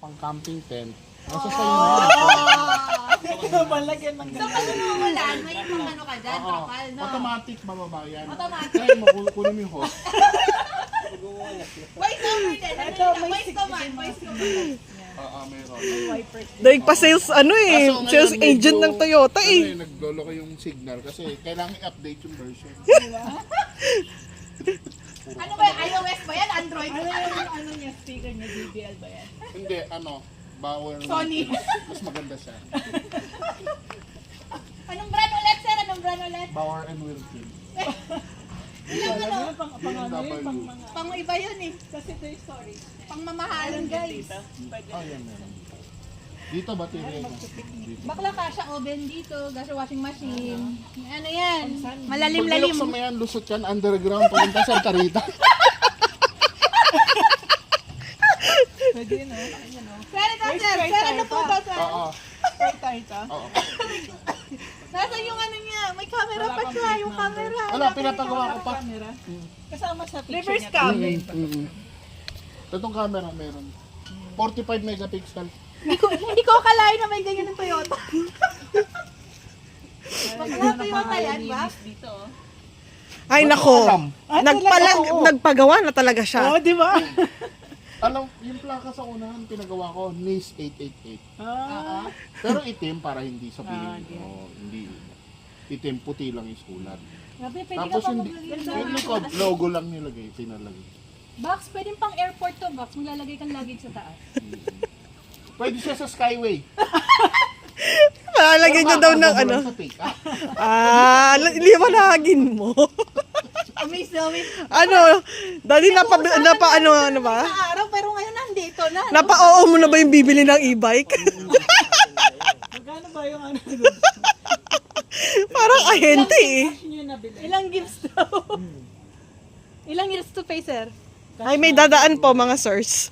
pang camping tent. Nasa sa'yo na yan. Malagyan ng So, pag umuulan, may mga ano ka dyan, Oo. bakal, no? Automatic bababa yan. Automatic. Kaya makukunin mo yung hose. Voice over din. Ito, may Voice command, voice command. Oo, meron. wipers. Daig pa sales ano eh. Kaso ngayon, Sales agent medyo, ng Toyota ano eh. Naglolo ko yung signal kasi kailangan i-update yung version. Ano ba yan? iOS ba yan? Android? Ano yung ano niya, speaker niya, JBL ba yan? Hindi, Bauer. Sony. Mas maganda siya. Anong brand ulit, sir? Anong brand ulit? Bauer and Wilson. Ilang ano? Pang ano yun, pang mga... Pang iba yun eh. Kasi Toy Story. Pang mamahalan, guys. Dito, pwede. Oh, yan meron. Dito baterya na. Dito. Bakla kasha oven dito, gas washing machine. Ano yan? Pag Malalim-lalim. binuksan mo yan, lusot yan, underground, papunta sa Tarita. Pwede yun, no? Ayan, no? Sir, ito, May sir. spray Sir, ano tayo po pa. ba, sir? Oo. Spray tayo ito. Oo. Nasa yung ano niya? May camera Wala pa pang siya, plate yung number. camera. Wala, pinapagawa ko pa. Camera. Kasama sa picture Reverse niya. cam. Itong camera meron. 45 megapixel. Hindi ko akalain na may ganyan ng Toyota. Bakla Toyota yan, ba? Dito, oh. Ay Ba't nako. mo alam? Nagpagawa na talaga Oh, siya. di ba? Alam, yung plaka sa unahan, pinagawa ko, NIS 888. Ah. Pero itim para hindi sabihin. Hindi. Itim, puti lang yung sulat. Grabe, pwede Tapos ka pa yung, yung likod, logo lang nilagay, pinalagay. Box, pwedeng pang airport to, Box. Maglalagay kang luggage sa taas. Pwede siya sa Skyway. Malalagyan niya daw ng makakagawa ano. lang sa pick up. Liwanagin mo. Amazing. Ano, dali ano ba? Sa araw, pero ngayon nandito na. Napa-oo mo na ba yung bibili ng e-bike? Magkano ba yung ano? Parang ahente eh. Cash niyo nabili. Ilang gifts daw? Ilang years to pay, sir? Ay, may dadaan po mga sirs.